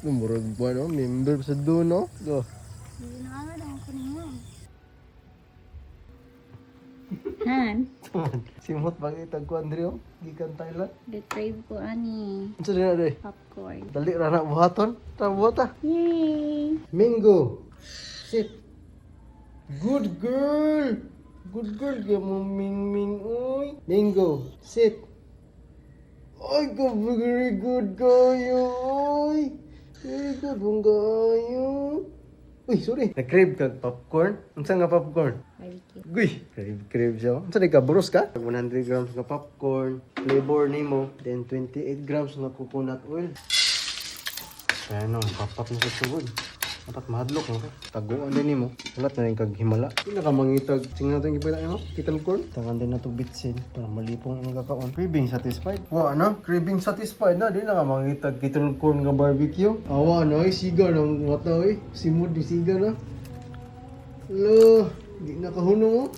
Murag ba no? Member sa doon no? Go. Hindi na nga daw ako ninyo. Han, Simot bang itag ko Andrea? Gikan Thailand. decrive ko ani. Unsa din na day? Popcorn. Dali ra na buhaton. Ta buhata. Yay! Mango. Sit. Good girl. Good girl kaya mo Ming uy. Mango. Sit. Ay, ka very good kayo. Uy. Very good mong kayo. Uy, sorry. Nag-crave kag popcorn? Unsa nga popcorn? Barbecue. Guy, crave siya. Unsa di ka buros ka? 100 grams nga popcorn, flavor nimo, then 28 grams nga coconut oil. Ano, papat na sa tubod. Dapat mahadlok mo ka. Taguan din nimo. Salat na rin kag himala. Hindi na ka mangitag. Sing natin ipila mo. Kettle corn. Tangan din na to bitsin. Para malipong ang kakaon. Craving satisfied. Wa ano? Craving satisfied na. Di na ka mangitag kettle corn nga barbecue. Awa na ay siga ng mata ay. Simod di siga na. Lo, di na kahunong oh.